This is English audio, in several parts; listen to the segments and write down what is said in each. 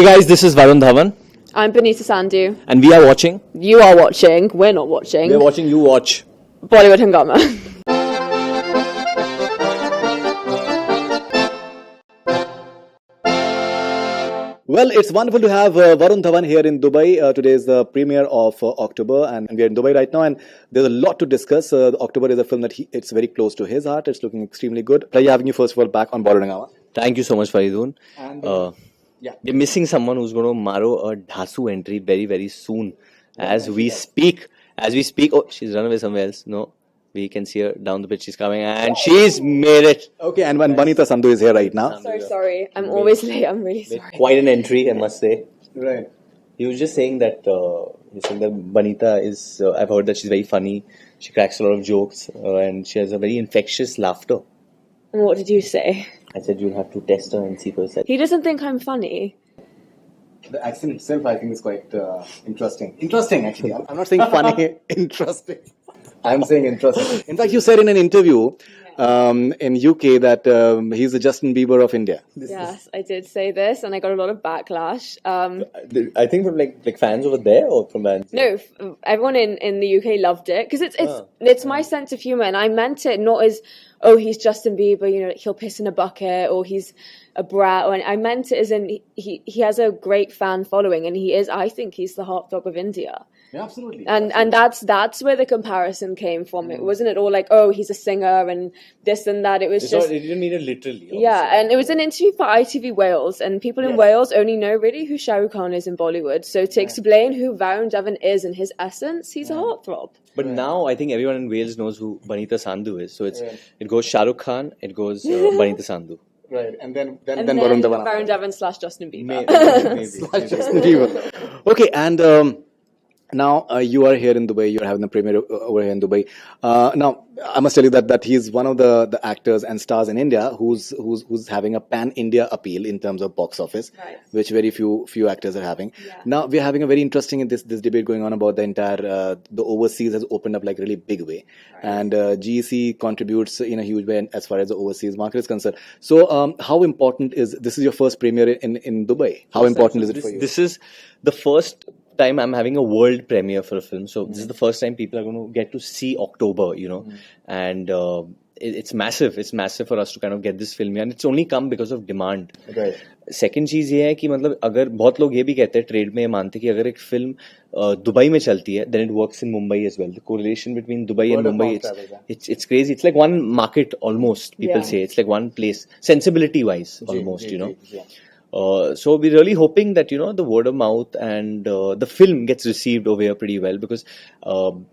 Hey guys, this is Varun Dhawan. I'm Banita Sandhu. And we are watching. You are watching. We're not watching. We're watching you watch. Bollywood Hangama. Well, it's wonderful to have Varun Dhawan here in Dubai. Today is the premiere of October, and we are in Dubai right now, and there's a lot to discuss. October is a film that it's very close to his heart. It's looking extremely good. Pleasure having you first of all back on Bollywood Hangama. Thank you so much, Faridoon. And yeah, we're missing someone who's going to maro a Dhasu entry very, very soon. As we speak. Oh, she's run away somewhere else. No, we can see her down the pitch. She's coming, and she's made it. Okay, and when Banita Sandhu is here right now. So sorry. I'm always late. I'm really sorry. Quite an entry, I must say. Right. He was just saying that Banita is. I've heard that she's very funny. She cracks a lot of jokes, and she has a very infectious laughter. And what did you say? I said you'll have to test her and see for yourself. He doesn't think I'm funny. The accent itself, I think, is quite interesting. Interesting, actually. I'm not saying funny. Interesting. I'm saying interesting. In fact, you said in an interview in UK that he's the Justin Bieber of India. Yes, I did say this, and I got a lot of backlash. I think from like fans over there or from fans? No, everyone in the UK loved it because it's my sense of humor, and I meant it not as he's Justin Bieber, he'll piss in a bucket, or he's a brat. Or I meant it as in he has a great fan following, and I think he's the heartthrob of India. Yeah, absolutely. And that's where the comparison came from. It wasn't at all like, he's a singer and this and that. It was it didn't mean it literally. Obviously. Yeah, and it was an interview for ITV Wales, and people in Wales only know really who Shah Rukh Khan is in Bollywood. So to explain who Varun Dhawan is in his essence, he's a heartthrob. But now I think everyone in Wales knows who Banita Sandhu is. So it goes Shah Rukh Khan, it goes Banita Sandhu. Right, and then Varun Dhawan. Varun Dhawan / Justin Bieber. Maybe. Justin Bieber. Okay, and now you are here in Dubai. You're having the premiere over here in Dubai. Now I must tell you that he's one of the actors and stars in India who's having a pan-India appeal in terms of box office, right, which very few actors are having. Yeah. Now we're having a very interesting this debate going on about the entire the overseas has opened up like really big way, right, and GEC contributes in a huge way as far as the overseas market is concerned. So how important is this? Is your first premiere in Dubai? How important is it for you? This is the first time I'm having a world premiere for a film, so this is the first time people are going to get to see October, and it's massive. It's massive for us to kind of get this film here, and it's only come because of demand. Right. Second चीज ये है कि मतलब अगर बहुत लोग ये भी कहते हैं ट्रेड में मानते हैं कि अगर एक फिल्म दुबई में चलती है then it works in Mumbai as well. The correlation between Dubai and Mumbai, it's crazy. It's like one market almost. People say it's like one place, sensibility wise almost. Yeah. So we're really hoping that the word of mouth and the film gets received over here pretty well, because so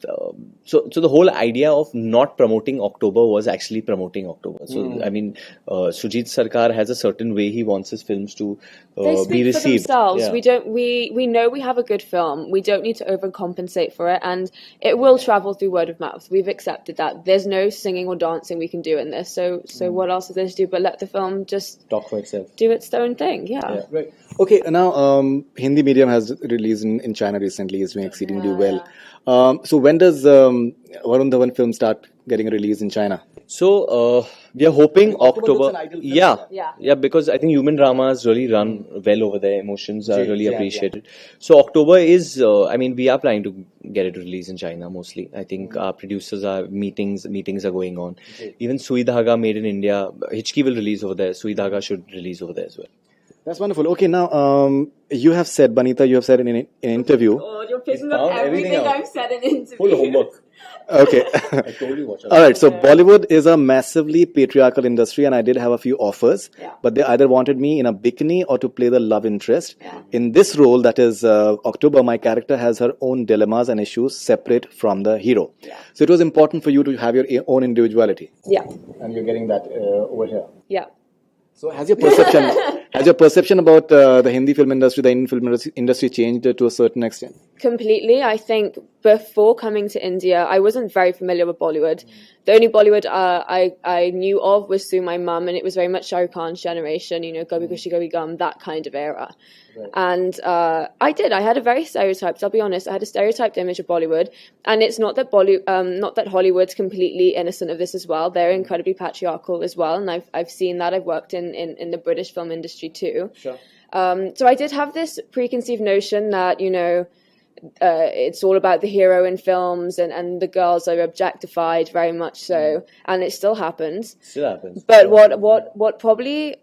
the whole idea of not promoting October was actually promoting October. So I mean, Shoojit Sircar has a certain way he wants his films to be received. For themselves. Yeah. We know we have a good film. We don't need to overcompensate for it, and it will travel through word of mouth. We've accepted that. There's no singing or dancing we can do in this. So what else is there to do but let the film just talk for itself, do its own thing. Yeah. Right. Okay. Now, Hindi medium has released in China recently. It's doing exceedingly well. So when does Varun Dhawan film start getting released in China? So we are hoping October. Yeah. Because I think human dramas really run well over there. Emotions are really appreciated. Yeah. So October is. We are planning to get it released in China mostly. I think our producers are meetings are going on. Even Sui Dhaga made in India. Hichki will release over there. Sui Dhaga should release over there as well. That's wonderful. Okay, now you have said, Banita, in an interview. Oh, you're picking up everything I've said in interviews. Full homework. Okay. I told you watch out. All right. So Bollywood is a massively patriarchal industry, and I did have a few offers, but they either wanted me in a bikini or to play the love interest. Yeah. In this role, that is October, my character has her own dilemmas and issues separate from the hero. Yeah. So it was important for you to have your own individuality. Yeah. And you're getting that over here. Yeah. So has your perception about the Hindi film industry, the Indian film industry changed to a certain extent? Completely. I think before coming to India, I wasn't very familiar with Bollywood. The only Bollywood I knew of was through my mum, and it was very much Shah Rukh Khan's generation, Kabhi Khushi Kabhi Gum, that kind of era. Right. And I had a very stereotyped, I'll be honest, I had a stereotyped image of Bollywood, and it's not that not that Hollywood's completely innocent of this as well. They're incredibly patriarchal as well, and I've seen that. I've worked in the British film industry too. Sure. So I did have this preconceived notion that, you know, it's all about the hero in films and the girls are objectified very much so, and it still happens. But what probably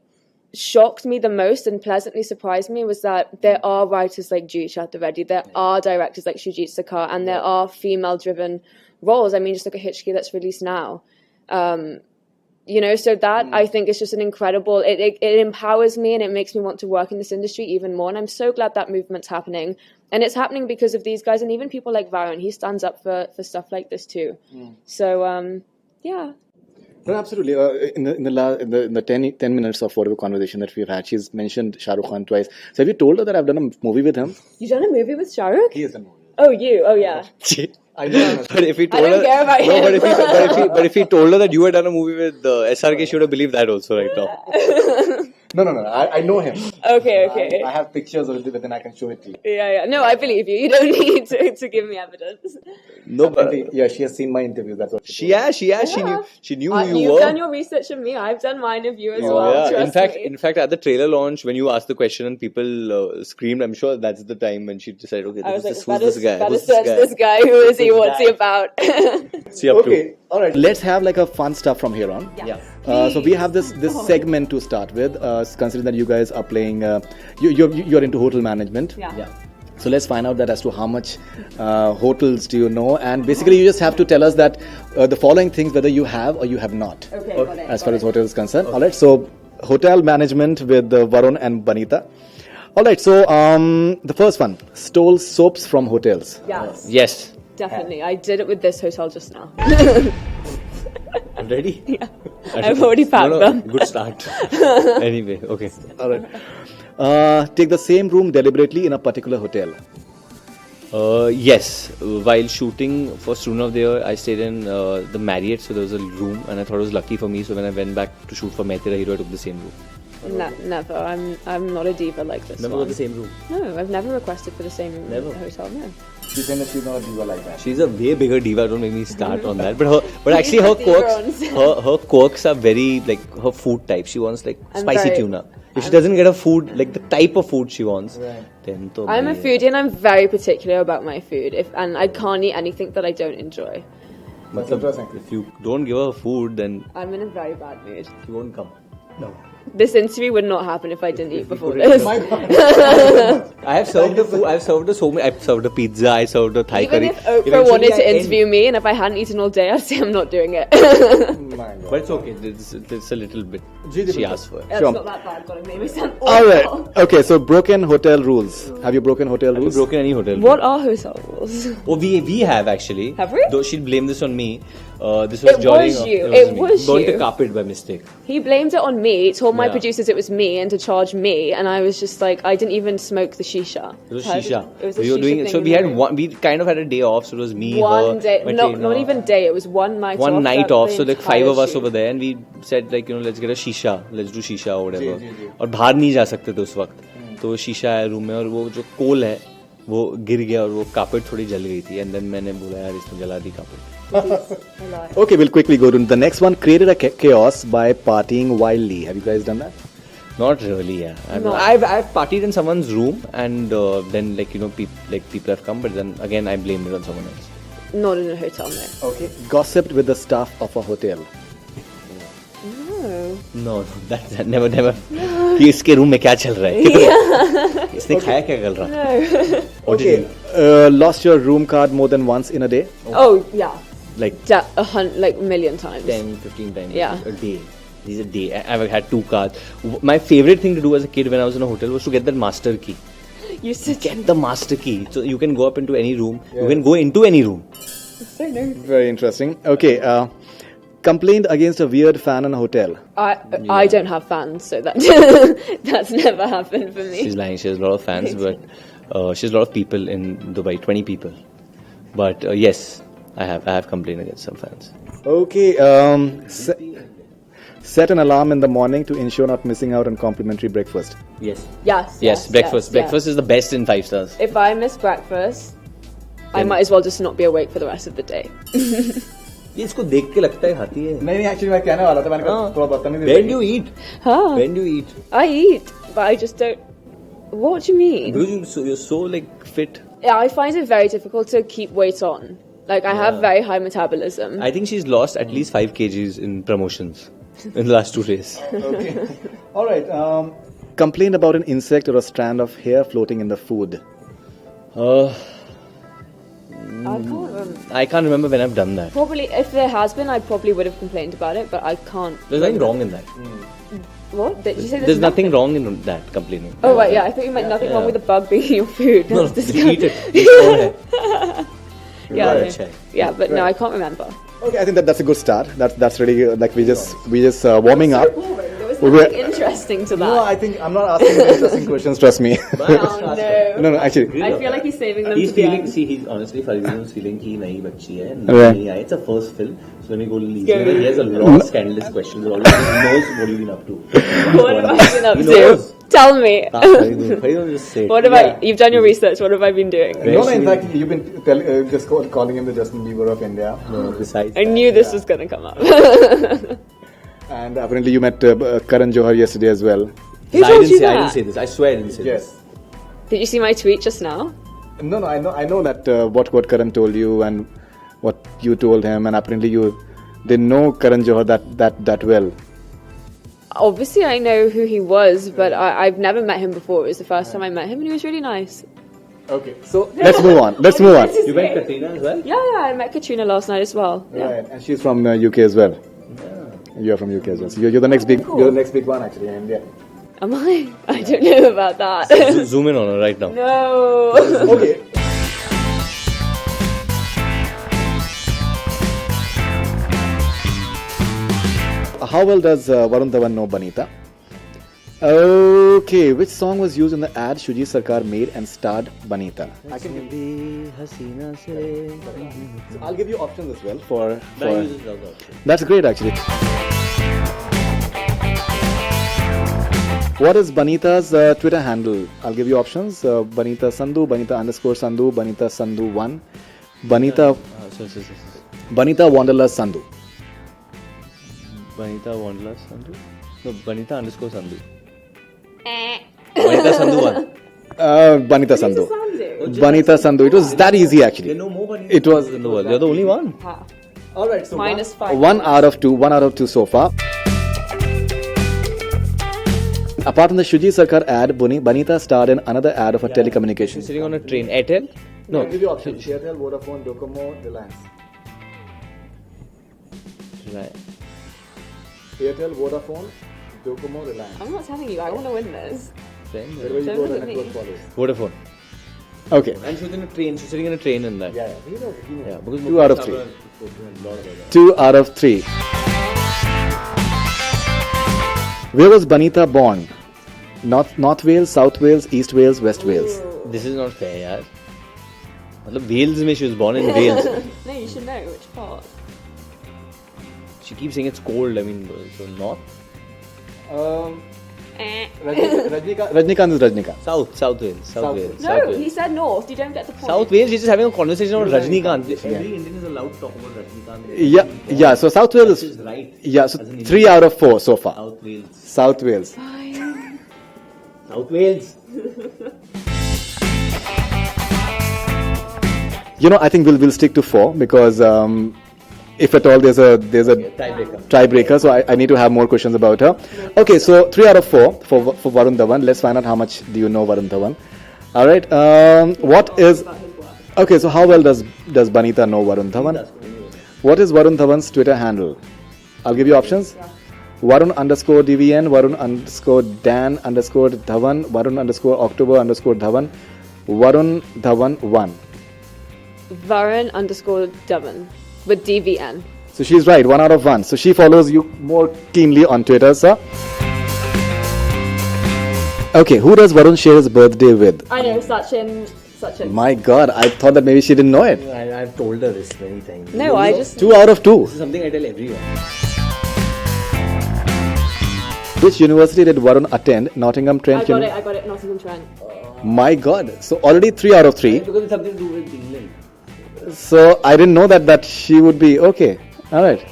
shocked me the most and pleasantly surprised me was that there are writers like Juhi Chaturvedi, there are directors like Shoojit Sircar, and there are female-driven roles. I mean, just look at Hitchki that's released now. You know, so that I think is just an incredible, it empowers me and it makes me want to work in this industry even more. And I'm so glad that movement's happening. And it's happening because of these guys and even people like Varun. He stands up for stuff like this too. So, yeah. No, absolutely. In the 10 minutes of whatever conversation that we've had, she's mentioned Shah Rukh Khan twice. So have you told her that I've done a movie with him? You've done a movie with Shah Rukh? He has done a movie. Oh, you? Oh, yeah. I know. But if he told I don't care about him. but if he told her that you had done a movie with SRK, she would have believed that also right now. No. I know him. Okay. I have pictures of it, but then I can show it to you. Yeah. No, I believe you. You don't need to give me evidence. No, but Yeah, she has seen my interviews. That's what she knew who you You've were. done your research on me. I've done mine of you as well. Yeah. Trust In fact, at the trailer launch, when you asked the question and people screamed, I'm sure that's the time when she decided, okay, I was like, who's this guy? better search this guy. Who is he? What's he about? See up to. All right. Let's have like a fun stuff from here on. Yeah. So we have this segment to start with. Considering that you guys are playing, you're into hotel management. Yeah. So let's find out that as to how much hotels do you know, and basically you just have to tell us that the following things whether you have or you have not. Okay. Got it, as far as hotels is concerned. All right. So hotel management with Varun and Banita. All right. So the first one, stole soaps from hotels. Yes. Definitely. I did it with this hotel just now. I'm ready? Yeah. I've already packed them. Good start. Anyway, okay. All right. Take the same room deliberately in a particular hotel. Yes. While shooting for Student of the Year, I stayed in the Marriott, so there was a room, and I thought it was lucky for me. So when I went back to shoot for Maitera Hero, I took the same room. Never. I'm not a diva like this. Never got the same room. No, I've never requested for the same hotel. No. She's saying that she's not a diva like that. She's a way bigger diva. Don't make me start on that. But actually, her quirks are very like her food type. She wants like spicy tuna. If she doesn't get a food like the type of food she wants, then to I'm a foodie and I'm very particular about my food. And I can't eat anything that I don't enjoy. If you don't give her food, then I'm in a very bad mood. she won't come. No. This interview would not happen if I didn't eat before this. I have served the food. I've served I've served a pizza. I served a Thai Even curry. if Oprah wanted to interview me and if I hadn't eaten all day, I'd say I'm not doing it. But it's okay. It's a little bit. She asked for it. It's not that bad, but it made me sound awful. All right. Okay. So broken hotel rules. Have you broken hotel Have you rules? broken any hotel? What are hotel rules? Oh, we have actually. Have we? Though she'll blame this on me. This was It during. was you. It It me. was Burnt you. a carpet by mistake. He blamed it on me, told my Yeah. producers it was me and to charge me, and I was just like, I didn't even smoke the shisha. It was shisha. It was a we were shisha doing thing so in we the had room. one. We kind of had a day off. So it was me, One her, day, my not trainer. even day. It was one night. One off night that off, the so like entire 5 of us shoot. over there, and we said like let's get a shisha, let's do shisha or whatever. और बाहर नहीं जा सकते थे उस वक्त, तो वो शीशा है रूम में और वो जो कोल है वो गिर गया और वो कार्पेट थोड़ी जल गई थी, and then मैंने बोला यार इसने जला दी carpet. Okay, we'll quickly go to the next one. Created a chaos by partying wildly. Have you guys done that? Not really, yeah. I've partied in someone's room and then people have come, but then again I blamed it on someone else. Not in a hotel, no. Okay. Gossiped with the staff of a hotel. No. No, that never. कि इसके room में क्या चल रहा है? इसने खाया क्या कल रात? Okay. Lost your room card more than once in a day? Oh yeah, Like like a million times. 10, 15 times Yeah. a day. These a day. I've had 2 cards. My favorite thing to do as a kid when I was in a hotel was to get that master key. You sit Get the master key, so you can go up into any room. You can go into any room. so nervous. Very interesting. Okay. Complained against a weird fan in a hotel. I don't have fans, so that that's never happened for me. She's lying. She has a lot of fans, but she has a lot of people in Dubai. 20 people. But yes, I have complained against some fans. Okay. Set an alarm in the morning to ensure not missing out on complimentary breakfast. Yes. Yes. Breakfast. Yes, Breakfast is the best in 5 stars. If I miss breakfast, I might as well just not be awake for the rest of the day. ये इसको देख के लगता है खाती है. नहीं actually मैं कहने वाला था मैंने कहा थोड़ा बदतमीजी. When do you eat? Huh? When do you eat? I eat, but I just don't What do you mean? Because you're so like fit. Yeah, I find it very difficult to keep weight on. Like, I have very high metabolism. I think she's lost at least 5 kgs in promotions in the last 2 days. Okay. All right. Complain about an insect or a strand of hair floating in the food. I can't remember when I've done that. Probably, if there has been, I probably would have complained about it, but I can't. There's nothing wrong in that. What? Did you say There's nothing wrong in that complaining. Oh, right, yeah. I thought you meant nothing wrong with the bug being in your food. That's disgusting. Eat it. Yeah, Right. no. Yeah, but no, I can't remember. Okay, I think that's a good start. That's really like we just warming up. There was nothing interesting to that. No, I think I'm not asking interesting questions. Trust me. Oh, no. No, actually. I feel like he's saving them He's to the feeling. end. See, he's honestly Faridoon feeling कि नई बच्ची है. Right. नहीं आई. It's a first film, so when we go to Leeds, he has a lot of scandalous questions. He knows what you've been up to. What have I been up He to? knows. Tell me. Faridoon just say. What have I? You've done your research. What have I been doing? No, in fact, you've been just calling him the Justin Bieber of India. No, besides. I knew this was going to come up. And apparently you met Karan Johar yesterday as well. Who I told didn't you say. I that? didn't say this. I swear I didn't say this. Did you see my tweet just now? No, I know that what Karan told you and what you told him, and apparently you didn't know Karan Johar that well. Obviously, I know who he was, but I've never met him before. It was the first time I met him, and he was really nice. Okay, so let's move on. Let's move on. You met Katrina as well? Yeah, I met Katrina last night as well. Yeah. Right, and she's from UK as well. You're from UK as well. So you're the next big. Cool. You're the next big one actually in India. Am I? I don't know about that. Zoom in on her right now. No. Okay. How well does Varun Dhawan know Banita? Okay, which song was used in the ad Shoojit Sircar made and starred Banita? I'll give you options as well for That's great actually. What is Banita's Twitter handle? I'll give you options. Banita Sandhu, Banita _Sandhu, Banita Sandhu 1, Banita Banita Wanderlust Sandhu. Banita Wanderlust Sandhu? No, Banita _Sandhu. Banita Sandhu 1. Banita Sandhu. Banita Sandhu. It was that easy actually. There are no more Banitas It was in the world. You're the only one. Alright, so -5. 1 out of 2. 1 out of 2 so far. Apart from the Shoojit Sircar ad, Banita starred in another ad of a telecommunications. Sitting on a train. Airtel? No. I'll give you options. Airtel, Vodafone, Docomo, Reliance. Right. Airtel, Vodafone, Docomo, Reliance. I'm not telling you. I want to win this. Friend? Wherever you Don't go, look the at me. network follows. Vodafone. Okay. And she's in a train. She's sitting in a train in that. Yeah, he knows. Yeah, because 2 out of 3. Lot about that. 2 out of 3. Where was Banita born? North Wales, South Wales, East Wales, West Wales. This is not fair, yaar. मतलब Wales में she was born in Wales. No, you should know which part. She keeps saying it's cold. I mean, so north, Rajnikant is Rajnikant. South Wales, South Wales. No, South Wales. he said north. You don't get the point. South Wales. She's just having a conversation about Rajnikant. Every Indian is allowed to talk about Rajnikant. Yeah. So South Wales Is right. Yeah, so 3 out of 4 so far. South Wales. South Wales. South Wales. I think we'll stick to 4 because if at all there's a tiebreaker, so I need to have more questions about her. Okay, so 3 out of 4 for Varun Dhawan. Let's find out how much do you know Varun Dhawan. All right. What is okay? So how well does Banita know Varun Dhawan? What is Varun Dhawan's Twitter handle? I'll give you options. Varun _DVN, Varun _Dan _Dhawan, Varun _October _Dhawan, Varun Dhawan 1. Varun _Dhawan with DVN. So she's right, 1 out of 1. So she follows you more keenly on Twitter, sir. Okay, who does Varun share his birthday with? I know, Sachin. My God, I thought that maybe she didn't know it. I've told her this many times. No, I just. 2 out of 2. This is something I tell everyone. Which university did Varun attend? Nottingham Trent. I got it. Nottingham Trent. My God, so already 3 out of 3. Because it's something to do with England. So I didn't know that she would be okay. All right.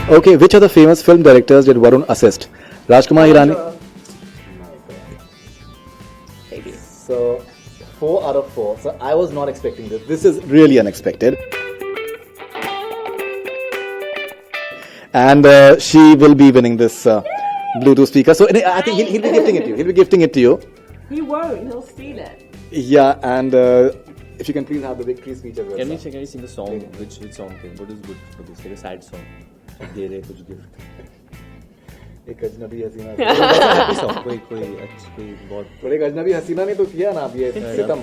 Okay, which other famous film directors did Varun assist? Rajkumar Hirani. Maybe. So 4 out of 4. So I was not expecting this. This is really unexpected. And she will be winning this Bluetooth speaker. So I think he'll be gifting it to you. He'll be gifting it to you. He won't. He'll steal it. Yeah, and if you can please have the victory speech as well. Can we sing the song? Which song thing? What is good for this? Like a sad song. दे रहे कुछ gift. एक अजनबी हसीना. Happy song. कोई बहुत. और एक अजनबी हसीना ने तो किया ना अब ये सितम.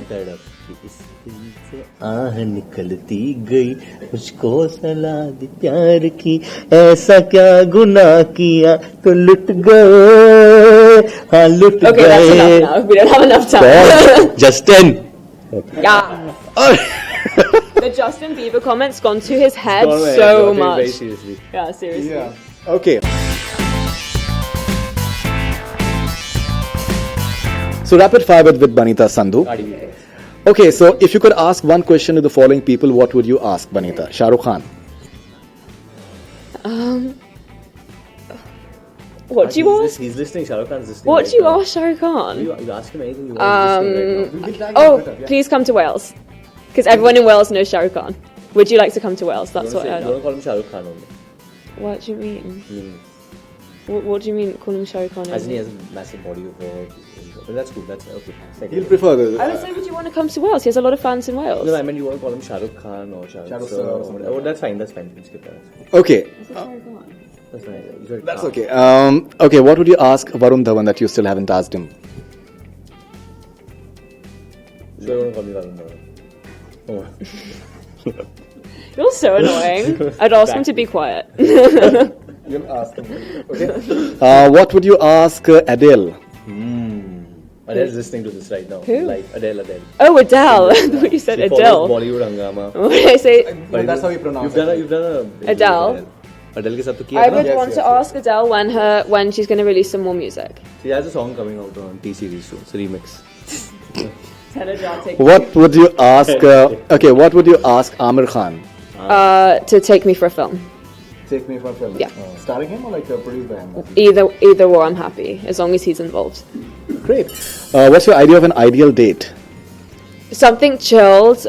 आह निकलती गई मुझको सलाह दी प्यार की ऐसा क्या गुनाह किया तो लुट गए हाँ लुट गए. Okay, that's enough now. We don't have enough time. Justin. Yeah. The Justin Bieber comments gone to his head so much. Very seriously. Yeah, seriously. Yeah. Okay. So rapid fire with Banita Sandhu. Okay, so if you could ask one question to the following people, what would you ask, Banita? Shah Rukh Khan. What do you ask? He's listening. Shah Rukh Khan's listening. What do you ask Shah Rukh Khan? You ask him anything you want. Right now. Oh, please come to Wales. Because everyone in Wales knows Shah Rukh Khan. Would you like to come to Wales? That's what I You want to call him Shah Rukh Khan only. What do you mean? What do you mean calling him Shah Rukh Khan? As in he has a massive body of work. But that's cool. That's okay. He'll prefer this. I would say, would you want to come to Wales? He has a lot of fans in Wales. No, I mean you want to call him Shah Rukh Khan or Shah Rukh Sir or something. Oh, that's fine. That's fine. Let's skip that. Okay. That's fine. That's okay. Okay, what would you ask Varun Dhawan that you still haven't asked him? So you want to call me Varun Dhawan? Oh. You're so annoying. I'd ask him to be quiet. You'll ask him. Okay. What would you ask Adele? Adele's listening to this right now. Who? Live. Adele. Oh, Adele. I thought you said She Adele. follows Bollywood Hangama. What did I say? No, that's how you pronounce it. You've done a Adele. Adele के साथ तो किया I ना? would want to ask Adele when she's going to release some more music. She has a song coming out on T series soon. It's a remix. Tell her to take What would you ask? Okay, what would you ask Amir Khan? to take me for a film. Take me for a film. Yeah. Starring him or like produced by him? Either or, I'm happy as long as he's involved. Great. What's your idea of an ideal date? Something chilled.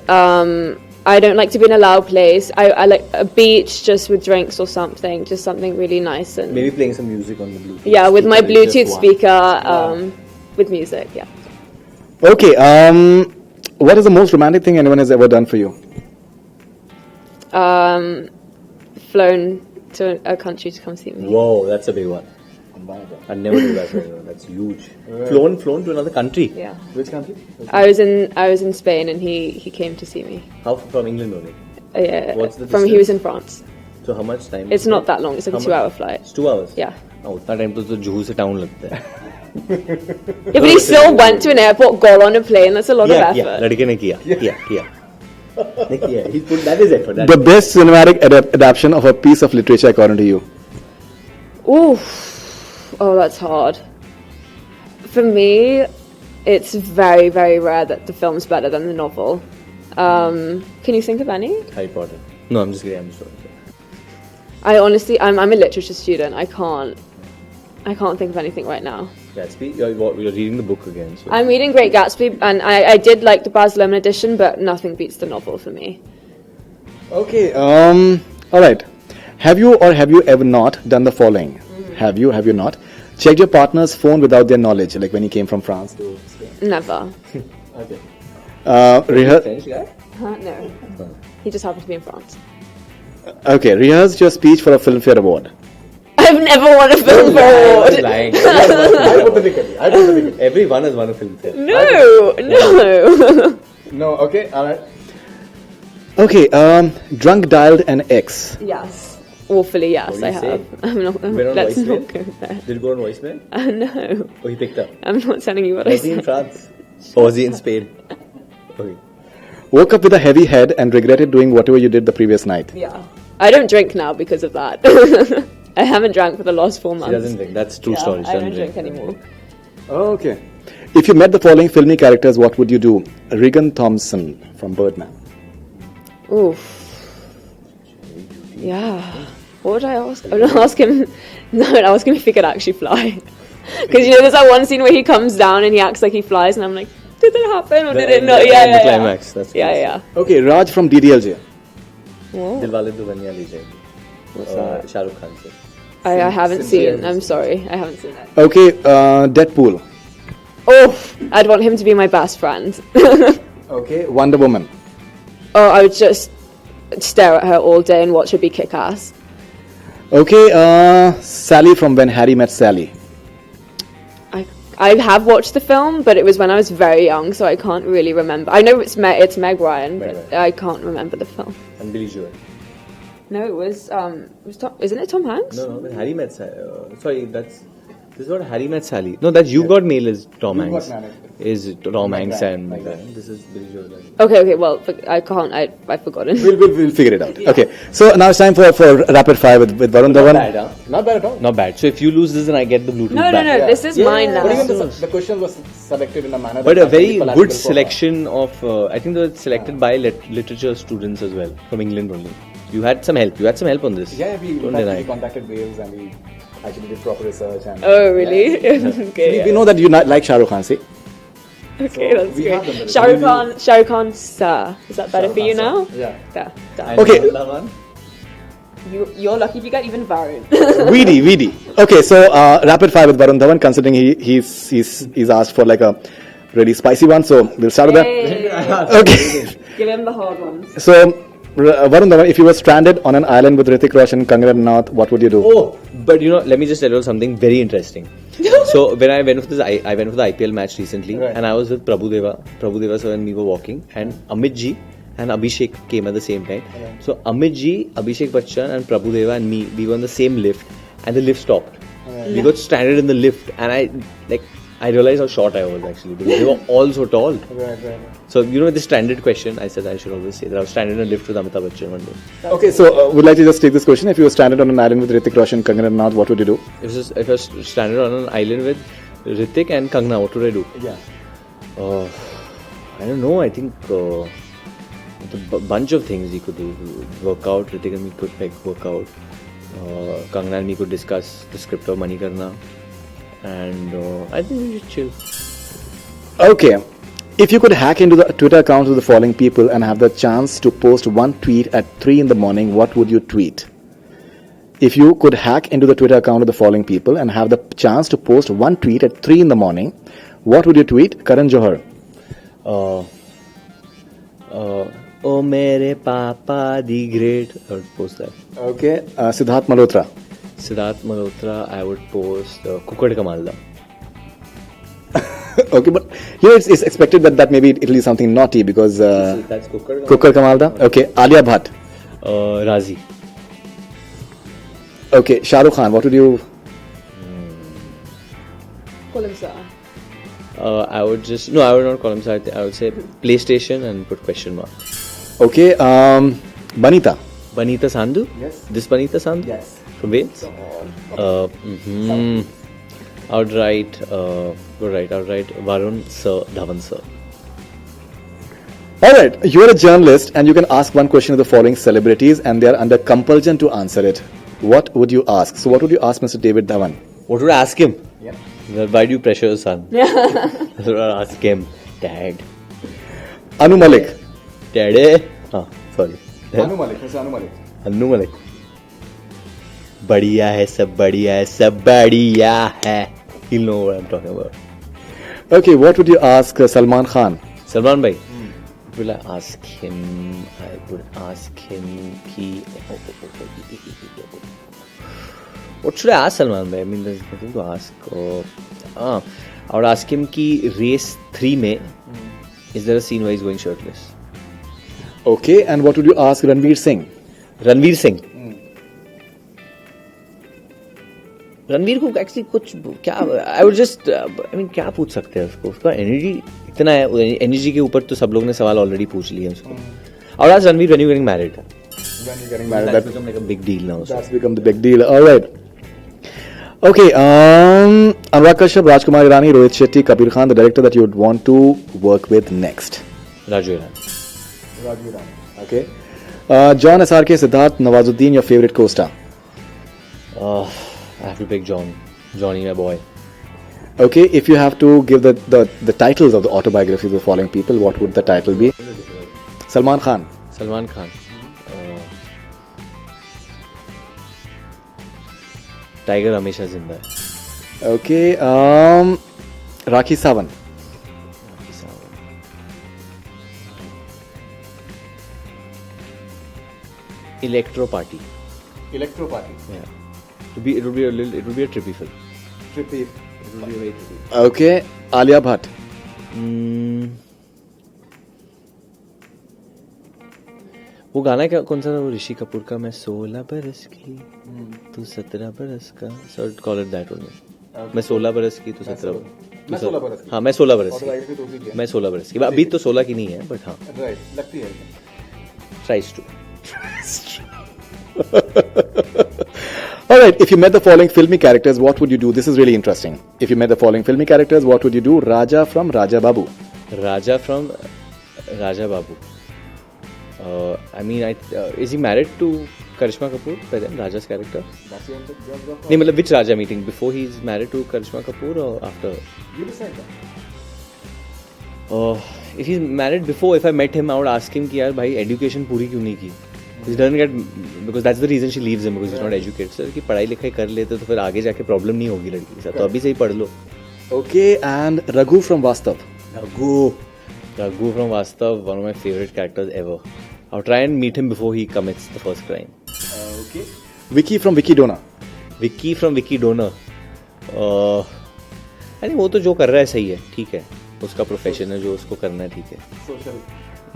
I don't like to be in a loud place. I like a beach just with drinks or something. Just something really nice and Maybe playing some music on the Bluetooth. yeah, with my speaker is Bluetooth just one. speaker, with music. Yeah. Okay. What is the most romantic thing anyone has ever done for you? Flown to a country to come see me. Whoa, that's a big one. I'd never do that for anyone. That's huge. Flown to another country. Yeah. Which country? I was in Spain and he came to see me. How from England only? Yeah. What's the He was in France. So how much time? It's not that long. It's like a How 2-hour much? flight. It's 2 hours. Yeah. Oh, उतना time तो जुहू से town लगता है. Yeah, but he still went to an airport, got on a plane. That's a lot of effort. Yeah, लड़के ने किया. किया. He put that is effort. The best cinematic adaptation of a piece of literature according to you? Ooh. Oh, that's hard. For me, it's very, very rare that the film's better than the novel. Can you think of any? Harry Potter. No, I'm just kidding. I'm just joking. I honestly, I'm a literature student. I can't think of anything right now. Gatsby. You're reading the book again. So. I'm reading Great Gatsby, and I did like the Baz Luhrmann edition, but nothing beats the novel for me. Okay. All right. Have you ever not done the following? Have you not checked your partner's phone without their knowledge, like when he came from France to Spain? Never. Okay. French guy? No. He just happened to be in France. Okay. Rehearsed your speech for a Filmfare Award. I've never won a film award. Lying. I put the ticket. Everyone has won a film fair. No. No. Okay. All right. Okay. Drunk dialed an ex. Yes. Awfully, yes, What do I you have. say? I'm not. Went on Let's voicemail? not go there. Did it go on voicemail? No. Oh, he picked up. I'm not telling you what Was I he in said. France? Or was he in Spain? Okay. Woke up with a heavy head and regretted doing whatever you did the previous night. Yeah. I don't drink now because of that. I haven't drank for the last 4 months. She doesn't drink. That's true story. She I doesn't don't drink anymore. Okay. If you met the following filmy characters, what would you do? Regan Thompson from Birdman. Oof. Yeah. What would I ask? I would ask him. No, I'd ask him if he could actually fly. Because there's that one scene where he comes down and he acts like he flies, and I'm like, did it happen or did it not? Yeah. Climax. That's Yeah. Okay, Raj from DDLJ. Whoa. Dilwale Dulhaniya Le Jayenge. Shah Rukh Khan se. I haven't seen. I'm sorry, I haven't seen it. Okay, Deadpool. Oh, I'd want him to be my best friend. Okay, Wonder Woman. Oh, I would just stare at her all day and watch her be kick-ass. Okay, Sally from When Harry Met Sally. I have watched the film, but it was when I was very young, so I can't really remember. I know it's Meg Ryan, but I can't remember the film. And Billy Joel. No, it was Tom, isn't it Tom Hanks? No, when Harry Met Sally. Sorry, this is not Harry Met Sally. No, that You Got Mail is Tom Hanks. Is Tom Hanks and this is Billy Joel. Okay. Well, I can't. I've forgotten. We'll figure it out. Okay, so now it's time for rapid fire with Varun Dhawan. Not bad, huh? Not bad at all. Not bad. So if you lose this, then I get the Bluetooth No. back. This is mine now. But even the question was selected in a manner. But a very good selection of. I think they were selected by literature students as well from England only. You had some help. on this. Yeah, we contacted Wales and we actually did proper research. And Oh, really? Okay. we know that you like Shah Rukh Khan, see? Okay, So that's we have them great. there. Shah Rukh Khan, sir. Is that better for you now? Yeah. Yeah. Done. And Okay. Varun Dhawan? You're lucky if you get even Varun. Weedy. Okay, so rapid fire with Varun Dhawan, considering he's asked for like a really spicy one, so we'll start with that. Hey. Okay. Give him the hard ones. So, Varun Dhawan, if you were stranded on an island with Hrithik Roshan and Kangana Ranaut, what would you do? Oh, but let me just tell you something very interesting. So when I went for I went for the IPL match recently, and I was with Prabhudeva sir and we were walking, and Amit ji and Abhishek came at the same time. So Amit ji, Abhishek Bachchan and Prabhudeva and me, we were on the same lift, and the lift stopped. We got stranded in the lift, and I realized how short I was actually, because they were all so tall. Right. So the stranded question, I said I should always say that I was stranded in a lift with Amitabh Bachchan one day. Okay, so would like to just take this question. If you were stranded on an island with Hrithik Roshan and Kangana Ranaut, what would you do? If I was stranded on an island with Hrithik and Kangna, what would I do? Yeah. I don't know. I think a bunch of things we could do. Work out. Hrithik and me could work out. Kangna and me could discuss the script of Mani Karna. And I think we should chill. Okay. If you could hack into the Twitter accounts of the following people and have the chance to post one tweet at 3 in the morning, what would you tweet? If you could hack into the Twitter account of the following people and have the chance to post one tweet at 3 in the morning, what would you tweet? Karan Johar. Oh, mere papa, the great. I would post that. Okay. Siddharth Malhotra. Siddharth Malhotra, I would post Kukkad Kamalda. Okay, but here it's expected that maybe it will be something naughty because That's Kukkad Kukkar Kamalda. Okay, Alia Bhatt. Razi. Okay, Shah Rukh Khan. What would you? Call him sir. I would not call him sir. I would say PlayStation and put question mark. Okay, Banita. Banita Sandhu? Yes. This Banita Sandhu? Yes. From Wales? I would write Varun Sir, Dhawan Sir. Alright, you are a journalist and you can ask one question of the following celebrities and they are under compulsion to answer it. What would you ask? So what would you ask Mr. David Dhawan? What would I ask him? Yeah. Why do you pressure your son? That's what I'd ask him. Dad. Anu Malik. Daddy? Sorry. Anu Malik. Mr. Anu Malik. Anu Malik. बढ़िया है सब बढ़िया है. He'll know what I'm talking about. Okay, what would you ask Salman Khan? Salman bhai. What will I ask him? I would ask him what should I ask Salman bhai? I mean, there's nothing to ask. I would ask him ki race 3 mein is there a scene where he's going shirtless? Okay, and what would you ask Ranveer Singh? Ranveer Singh. Ranveer को actually कुछ क्या I would just क्या पूछ सकते हैं उसका energy इतना है. एनर्जी के ऊपर तो सब लोग ने सवाल ऑलरेडी पूछ लिया उसको. और आज Ranveer when you getting married? When you're getting married, that's become like a big deal now. That's become the big deal. All right. Okay. Anurag Kashyap, Rajkumar Irani, Rohit Shetty, Kabir Khan, the director that you would want to work with next. Raju Irani. Raju Irani. Okay. John SRK, Siddharth, Nawazuddin, your favorite co-star? I have to pick Johnny, my boy. Okay, if you have to give the titles of the autobiographies of the following people, what would the title be? Salman Khan. Salman Khan. Tiger हमेशा जिंदा है. Okay, Rakhi Sawant. Electro Party. Electro Party. Yeah. It would be a trippy film. Trippy. It would be a very trippy. Okay, Alia Bhatt. वो गाना क्या कौन सा था वो ऋषि कपूर का मैं 16 बरस की तू 17 बरस का सो कॉल इट दैट ओनली मैं 16 बरस की तू 17 बरस हाँ मैं 16 बरस की मैं 16 बरस की अभी तो 16 की नहीं है बट हाँ राइट लगती है tries to All right, if you met the following filmy characters, what would you do? This is really interesting. If you met the following filmy characters, what would you do? Raja from Raja Babu. Raja from Raja Babu. I mean, is he married to Karishma Kapoor by then? Raja's character? No, मतलब which Raja meeting? Before he's married to Karishma Kapoor or after? You decide that. If he's married before, if I met him, I would ask him कि यार भाई education पूरी क्यों नहीं की? He doesn't get because that's the reason she leaves him because he's not educated. Sir, कि पढ़ाई लिखाई कर लेते तो फिर आगे जाके problem नहीं होगी लड़की के साथ. तो अभी से ही पढ़ लो. Okay, and Raghu from Vastav. Raghu from Vastav, one of my favorite characters ever. I'll try and meet him before he commits the first crime. Okay. Vicky from Vicky Dona. Vicky from Vicky Donor. I think वो तो जो कर रहा है सही है, ठीक है. उसका प्रोफेशन है जो उसको करना है, ठीक है. Social.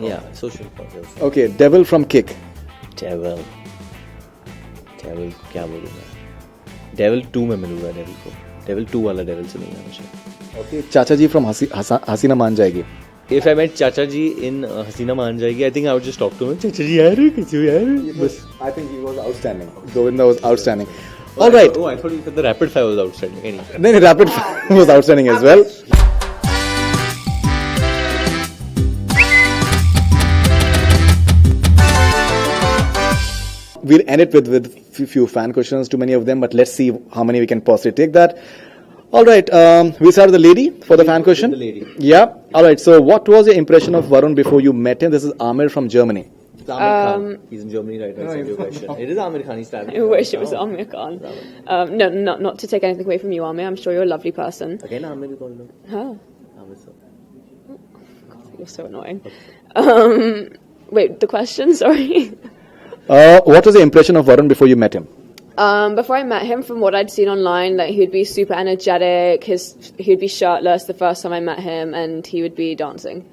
Yeah, social causes. Okay, Devil from Kick. Devil क्या बोलूँ मैं? Devil 2 में मिलूँगा Devil को. Devil 2 वाला Devil से मिलना मुझे. Okay, Chacha ji from Hasina मान जाएगी. If I met Chacha ji in Hasina मान जाएगी, I think I would just talk to him. Chacha ji यार कैसे हो यार? I think he was outstanding. Govinda was outstanding. All right. Oh, I thought you said the rapid fire was outstanding. Anyway. No, rapid fire was outstanding as well. We'll end it with few fan questions, too many of them, but let's see how many we can possibly take that. All right, we start with the lady for the fan question. The lady. Yeah. All right. So, what was your impression of Varun before you met him? This is Amir from Germany. It's Amir Khan. He's in Germany right now. Your question. It is Amir Khan. He's standing. I wish it was Amir Khan. No, not to take anything away from you, Amir. I'm sure you're a lovely person. Again, Amir is called. Huh? Amir sir. God, you're so annoying. Wait, the question. Sorry. What was your impression of Varun before you met him? Before I met him, from what I'd seen online, like he'd be super energetic. He'd be shirtless the first time I met him, and he would be dancing.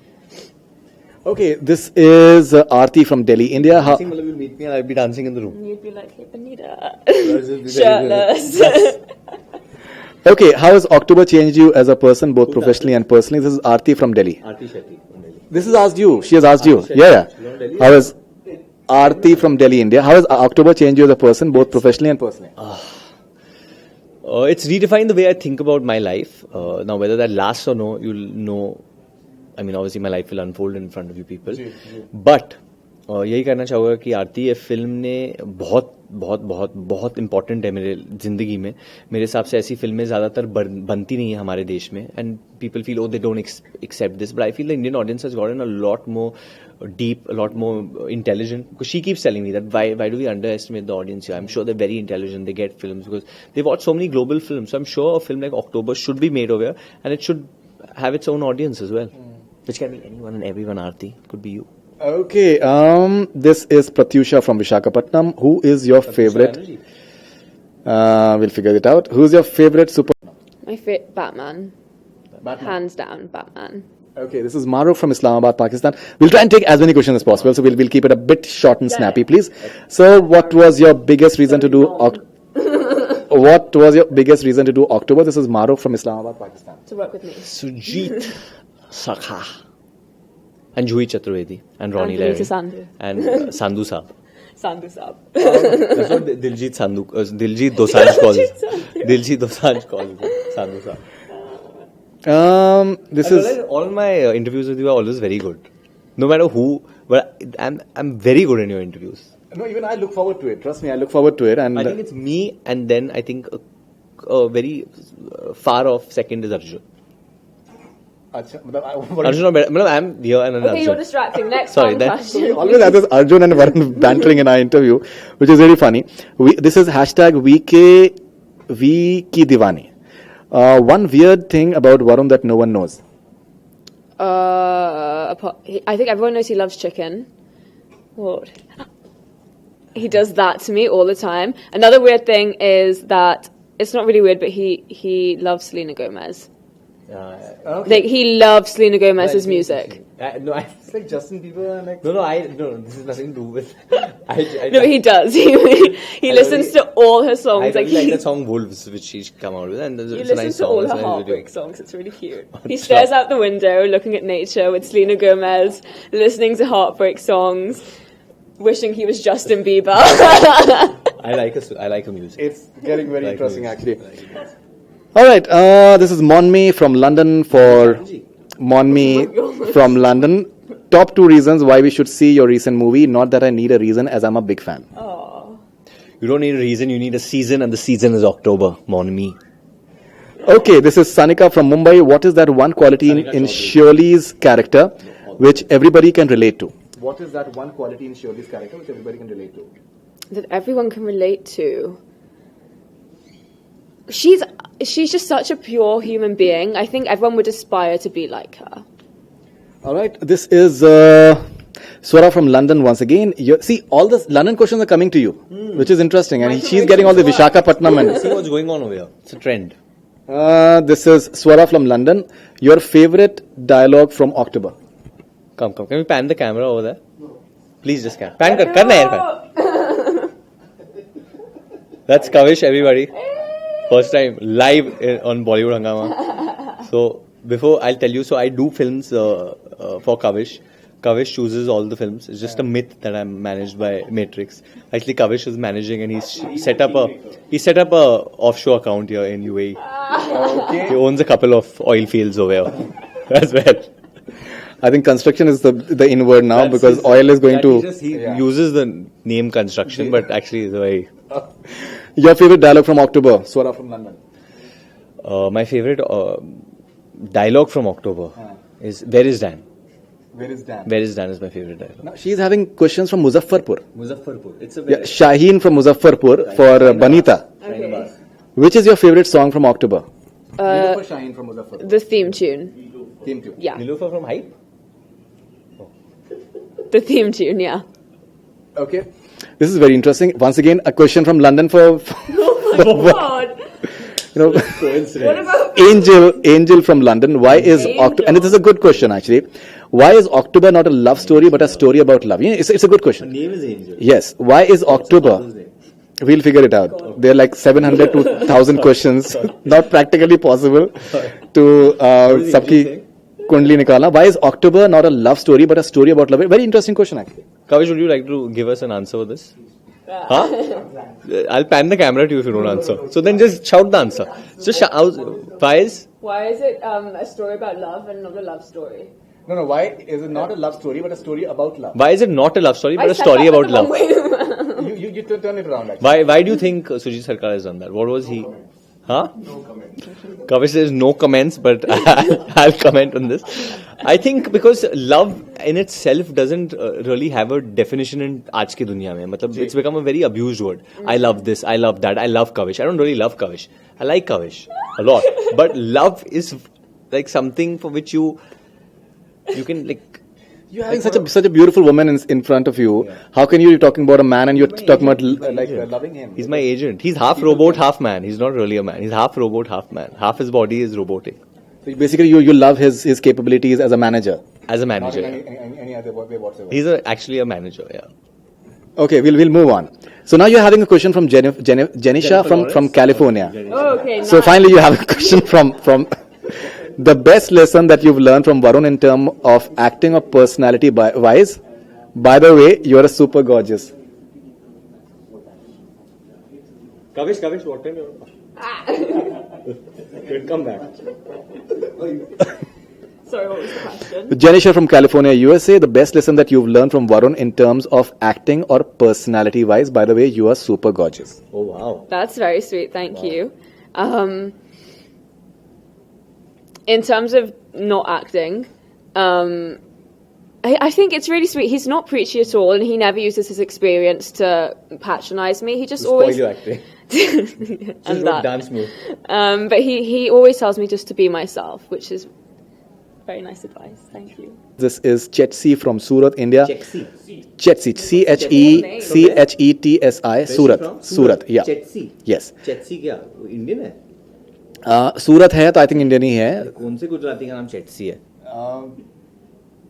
Okay, this is Aarti from Delhi, India. I think you'll meet me and I'll be dancing in the room. You'd be like, hey, Banita. Shirtless. Okay, how has October changed you as a person, both professionally and personally? This is Aarti from Delhi. Aarti Shetty from Delhi. This is asked you. She has asked you. Yeah. How has Aarti from Delhi, India? How has October changed you as a person, both professionally and personally? It's redefined the way I think about my life. Now, whether that lasts or no, you'll know. I mean, obviously, my life will unfold in front of you people. But यही कहना चाहूँगा कि आरती ये film ने बहुत बहुत बहुत बहुत इम्पोर्टेंट है मेरे ज़िंदगी में. मेरे हिसाब से ऐसी फिल्में ज़्यादातर बनती नहीं है हमारे देश में. And people feel oh they don't accept this, but I feel the Indian audience has gotten a lot more deep, a lot more intelligent, because she keeps telling me that why do we underestimate the audience here? I'm sure they're very intelligent, they get films because they watch so many global films. So I'm sure a film like October should be made over here and it should have its own audience as well, which can be anyone and everyone. Aarti, could be you. Okay, this is Pratyusha from Visakhapatnam. Who is your favorite? We'll figure it out. Who's your favorite super? My favorite Batman. Hands down, Batman. Okay, this is Maruf from Islamabad, Pakistan. We'll try and take as many questions as possible, so we'll keep it a bit short and snappy, please. So, what was your biggest reason to do? What was your biggest reason to do October? This is Maruf from Islamabad, Pakistan. To work with me. Shoojit Sircar and Juhi Chaturvedi and Ronnie, Banita Sandhu. and Sandhu Saab. Sandhu Saab. That's what Diljit Sandhu, Diljit Dosanjh calls it. Diljit Dosanjh calls it. Sandhu Saab. This is all my interviews with you are always very good. No matter who, but I'm very good in your interviews. No, even I look forward to it. Trust me, I look forward to it. And I think it's me, and then I think a very far off second is Arjun. Arjun, I'm here and Okay, Arjun. you're distracting. Next Sorry, question. always have this Arjun and Varun bantering in our interview, which is really funny. This is hashtag V Ki Diwani. One weird thing about Varun that no one knows. I think everyone knows he loves chicken. What? He does that to me all the time. Another weird thing is that it's not really weird, but he loves Selena Gomez. Okay. Like he loves Selena Gomez's music. It's like Justin Bieber and like... No, this has nothing to do with... No, but he does. He listens to all her songs. I really like that song Wolves, which she's come out with, and it's You a listen nice to song. all It's her a nice video. heartbreak songs. It's really cute. He stares out the window, looking at nature with Selena Gomez, listening to heartbreak songs, wishing he was Justin Bieber. I like her music. It's getting very Like interesting, music. actually. All right, this is Monmi from London for Monmi from London. Top 2 reasons why we should see your recent movie. Not that I need a reason, as I'm a big fan. You don't need a reason, you need a season, and the season is October, mon me. Okay, this is Sanika from Mumbai. What is that one quality in Shirley's character which everybody can relate to? What is that one quality in Shirley's character which everybody can relate to? That everyone can relate to. She's just such a pure human being. I think everyone would aspire to be like her. All right, this is Swara from London once again. See, all the London questions are coming to you, which is interesting. And she's getting all the Vishakhapatnam. And See what's going on over here. It's a trend. this is Swara from London. Your favorite dialogue from October? Come. Can we pan the camera over there? Please just pan. Pan. That's Kavish, everybody. First time live on Bollywood Hangama. So before I'll tell you, so I do films for Kavish. Kavish chooses all the films. It's just a myth that I'm managed by Matrix. Actually, Kavish is managing, and he set up a offshore account here in UAE. Okay. He owns a couple of oil fields over here as well. I think construction is the in word now, because oil is going to... He uses the name construction, but actually it's a very... Your favorite dialogue from October? Swara from London. My favorite dialogue from October is Where is Dan? Where is Dan? Where is Dan is my favorite dialogue. Now, she's having questions from Muzaffarpur. Muzaffarpur. It's a Shaheen from Muzaffarpur for Banita. Okay. Which is your favorite song from October? The theme tune. Theme tune. Yeah. Niloufar from Hype? The theme tune, yeah. Okay. This is very interesting. Once again, a question from London for Oh my god. What about Angel from London. Why is October? And this is a good question, actually. Why is October not a love story but a story about love? It's a good question. Her name is Angel. Yes. Why is October? We'll figure it out. There are like 700 to 1,000 questions. Not practically possible to sabki kundli nikalna. Why is October not a love story but a story about love? Very interesting question, actually. Kavish, would you like to give us an answer for this? Huh? I'll pan the camera to you if you don't answer. So then just shout the answer. Just why is it a story about love and not a love story? No. Why is it not a love story but a story about love? Why is it not a love story but a story about love? You turn it around, actually. Why do you think Shoojit Sircar has done that? What was he? Huh? No comments. Kavish says no comments, but I'll comment on this. I think because love in itself doesn't really have a definition in aaj ki duniya mein. Matlab, it's become a very abused word. I love this, I love that, I love Kavish. I don't really love Kavish. I like Kavish a lot. But love is like something for which you can like... You're having such a beautiful woman in front of you. Yeah. How can you be talking about a man and you're talking about loving him? He's my agent. He's half robot, half man. He's not really a man. He's half robot, half man. Half his body is robotic. So basically, you love his capabilities as a manager. As a manager. Not in any other way whatsoever. He's actually a manager. Yeah. Okay, we'll move on. So now you're having a question from Jenisha from California. Oh, okay. So nice. finally, you have a question from the best lesson that you've learned from Varun in terms of acting or personality wise. By the way, you're a super gorgeous. Kavish, what time you come back? Sorry, what was the question? Janisha from California, USA. The best lesson that you've learned from Varun in terms of acting or personality-wise. By the way, you are super gorgeous. Oh wow. That's very sweet. Thank you. In terms of not acting, I think it's really sweet. He's not preachy at all, and he never uses his experience to patronize me. He just Spoil always your acting. and Just that. dance move. But he always tells me just to be myself, which is very nice advice. Thank you. This is Chetsi from Surat, India. Chetsi. Chetsi, Chetsi, Surat, Surat, yeah. Chetsi. Yes. Chetsi क्या? Indian है? सूरत है तो I think Indian ही है. कौन से गुजराती का नाम चेटसी है?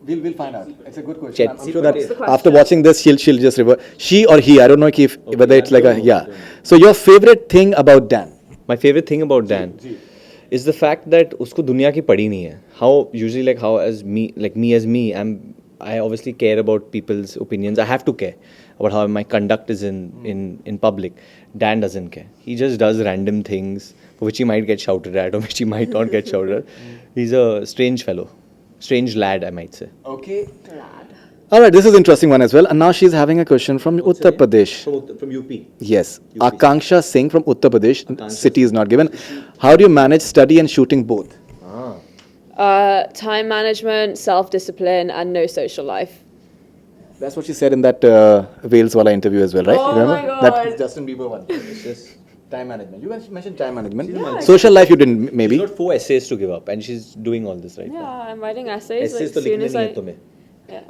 We'll find out. It's a good question. Chetsi I'm sure what that is the after watching this, she'll just revert. She or he, I don't know if whether it's like a yeah. So your favorite thing about Dan? My favorite thing about Dan is the fact that उसको दुनिया की पड़ी नहीं है. How usually how as me I obviously care about people's opinions. I have to care about how my conduct is in public. Dan doesn't care. He just does random things for which he might get shouted at or which he might not get shouted at. He's a strange fellow. Strange lad, I might say. Okay. All right, this is interesting one as well. And now she's having a question from Uttar Pradesh. From UP. Yes. Akanksha Singh from Uttar Pradesh. City is not given. How do you manage study and shooting both? Time management, self-discipline, and no social life. That's what she said in that Wales Wala interview as well, right? Oh Remember? my God. That Justin Bieber one. It's just time management. You mentioned time management. Social life you didn't, maybe. She's got 4 essays to give up and she's doing all this right Yeah, now. I'm writing essays. Essays like, तो soon लिखने as नहीं I, है तुम्हें. yeah,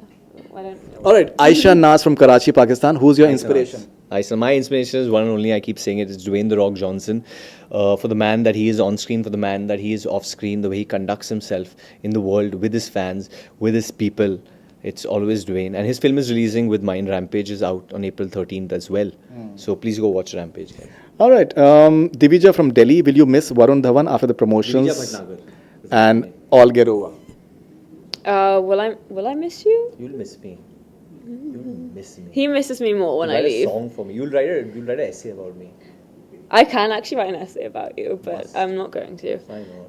I don't. All right. Aisha Nas from Karachi, Pakistan. Who's your inspiration? My inspiration is one and only, I keep saying it, it's Dwayne The Rock Johnson. For the man that he is on screen, for the man that he is off screen, the way he conducts himself in the world with his fans, with his people. It's always Dwayne. And his film is releasing with mine. Rampage is out on April 13th as well. So please go watch Rampage. All right. Divija from Delhi. Will you miss Varun Dhawan after the promotions? And all get over. Will I miss you? You'll miss me. You'll miss me. He misses me more when I Write a leave. song for me. You'll write an essay about me. I can actually write an essay about you, but I'm not going to. I know.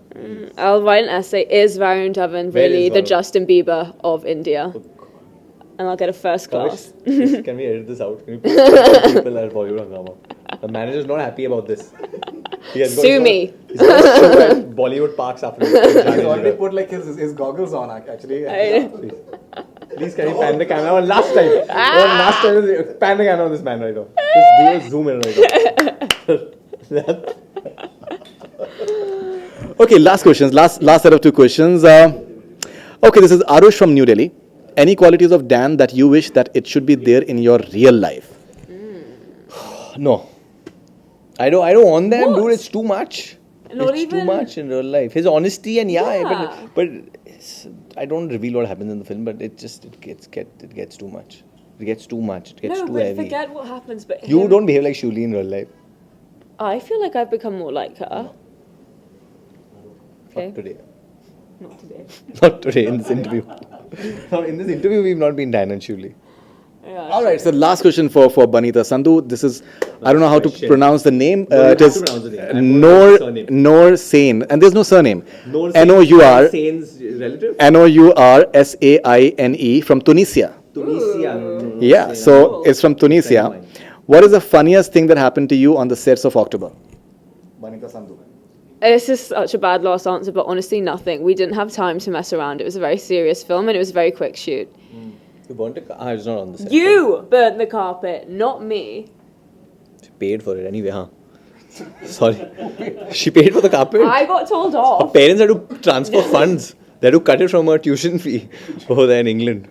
I'll write an essay. Is Varun Dhawan Where really is the Varun? Justin Bieber of India? And I'll get a first class. Can we edit this out? Can we put people at Bollywood Hangama? The manager's not happy about this. Sue me. He's got a show at Bollywood Parks after this. He's already put like his goggles on actually. Please can you pan the camera one last time? Last time, pan the camera on this man right now. Just do a zoom in right now. Okay, last questions. Last set of 2 questions. Okay, this is Arush from New Delhi. Any qualities of Dan that you wish that it should be there in your real life? No. I don't want them, What? dude. It's too much. Not it's even- too much in real life. His honesty and Yeah. but I don't reveal what happens in the film, but it gets too much. It gets too much. It gets No, too but heavy. forget what happens. But You him- don't behave like Shuli in real life. I feel like I've become more like her. Okay. Not today. Not today. Not today in this interview. No, in this interview, we've not been Dan and Shuli. Yeah. All right, so last question for Banita Sandhu. This is, I don't know how to Question. pronounce the name. No, you It have is to pronounce the name. I'm going to Noor Sain. And there's no surname. Noor Nour Sain's relative? Noursaine from Tunisia. Tunisia. Yeah, so it's from Tunisia. Friend of mine. What is the funniest thing that happened to you on the sets of October? Banita Sandhu. This is such a bad last answer, but honestly, nothing. We didn't have time to mess around. It was a very serious film, and it was a very quick shoot. You burnt a car? I was not on the set. You burnt the carpet, not me. She paid for it anyway, huh? Sorry. She paid for the carpet? I got told Her off. parents had to transfer funds. They had to cut it from her tuition fee over there in England.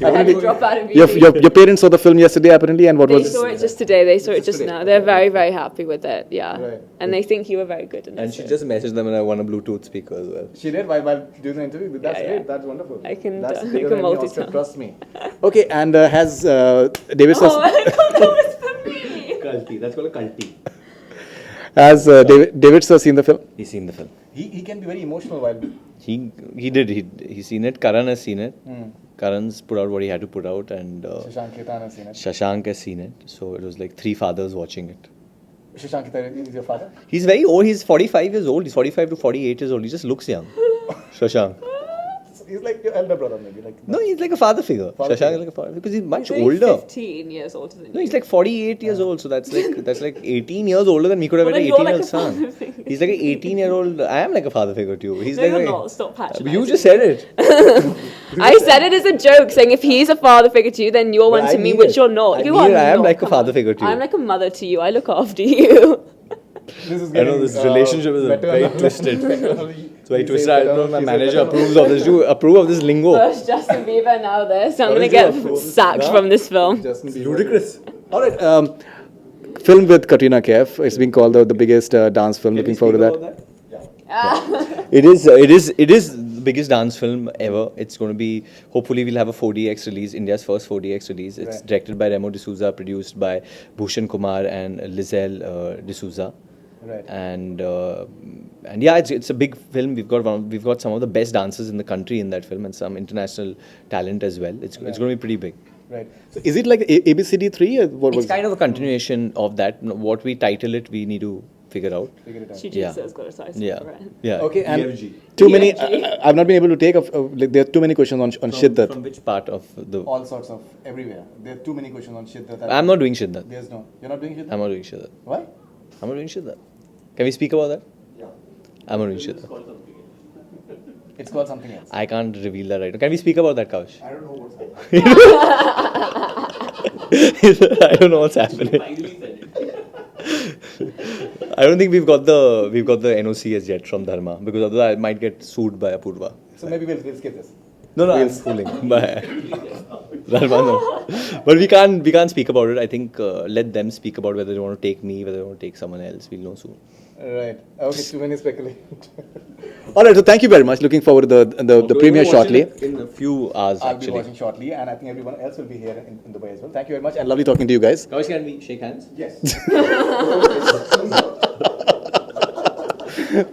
I had to drop out of Your uni. parents saw the film yesterday apparently, and what They was saw it just today. They saw it just now. They're very, very happy with it. Yeah, Right. and they think you were very good in it. And she just messaged them and I won a Bluetooth speaker as well. She did while doing the interview. That's Yeah, great. yeah. That's wonderful. I can That's do- I bigger can than any Oscar, multitask. trust me. Okay, and has David Oh, that was for me. Culty. That's called a culty. has David sir seen the film? He's seen the film. He can be very emotional while. He did. He's seen it. Karan has seen it. Karan's put out what he had to put out, and Shashank Ketan has seen it. Shashank has seen it. So it was like 3 fathers watching it. Shashank Ketan is your father? He's very old. He's 45 years old. He's 45 to 48 years old. He just looks young. Shashank. He's like your elder brother, maybe. Like No, he's like a father figure. Father Shashank figure. is like a father because he's much He's only older. 15 years older than No, you. he's like 48 years old, so that's like 18 years older than me. Could have Well, had an then you're 18-year-old like a son. father figure. He's like an 18-year-old. I am like a father figure to you. He's No, like you're a, not. Stop patronising. You just said it. I said it as a joke, saying if he's a father figure to you, then you're one But to I me, mean which it. you're not. I You mean are it. I am not. like a Come father on. figure to you. I'm like a mother to you. I look after you. this is I know this relationship is very twisted. It's very twisted. I don't know if my manager approves of this. Do you approve of this lingo? First Justin Bieber, now this. I'm What going to did you get approve? sacked No? from this film. Ludicrous. All right. Film with Katrina Kaif. It's being called the biggest dance film. Looking forward to that. It is the biggest dance film ever. It's going to be, hopefully we'll have a 4DX release, India's first 4DX release. It's Right. directed by Remo D'Souza, produced by Bhushan Kumar and Lizelle D'Souza. Right. And yeah, it's a big film. We've got some of the best dancers in the country in that film and some international talent as well. It's going to be pretty big. Right. So is it like ABCD3 or what It's was kind of a continuation of that. What we title it, we need to figure out. Figure it out. She Yeah. just has got a size Yeah, for it. yeah. Okay, and EFG. too many. EFG. I've not been able to take. Like there are too many questions on Shiddat. From which part of the? All sorts of everywhere. There are too many questions on Shiddat. I'm not doing Shiddat. There's no. You're not doing Shiddat. I'm not doing Shiddat. Why? I'm not doing Shiddat. Can we speak about that? Yeah. I'm not doing Shiddat. It's called something else. I can't reveal that right now. Can we speak about that, Kaush? I don't know what's happening. I don't know what's happening. I don't think we've got the NOC as yet from Dharma, because otherwise I might get sued by Apurva. So maybe we'll skip this. No, I'm fooling. But Dharma, no. But we can't speak about it. I think let them speak about whether they want to take me, whether they want to take someone else. We'll know soon. Right. Okay. Too many speculation. All right. So thank you very much. Looking forward to the premiere shortly. In a few hours, I'll be actually. watching shortly, and I think everyone else will be here in Dubai as well. Thank you very much, and lovely talking to you guys. Kaush, can we shake hands? Yes.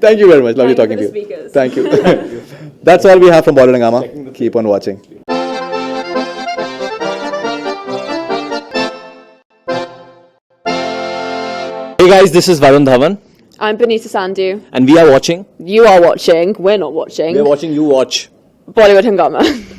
Thank you very much. Lovely Thank you talking for to the you. speakers. Thank you. That's all we have from Bollywood Hungama. Keep on watching. Hey guys, this is Varun Dhawan, I'm Banita Sandhu. and we are watching. You are watching. We're not watching. We're watching you watch. Bollywood Hungama.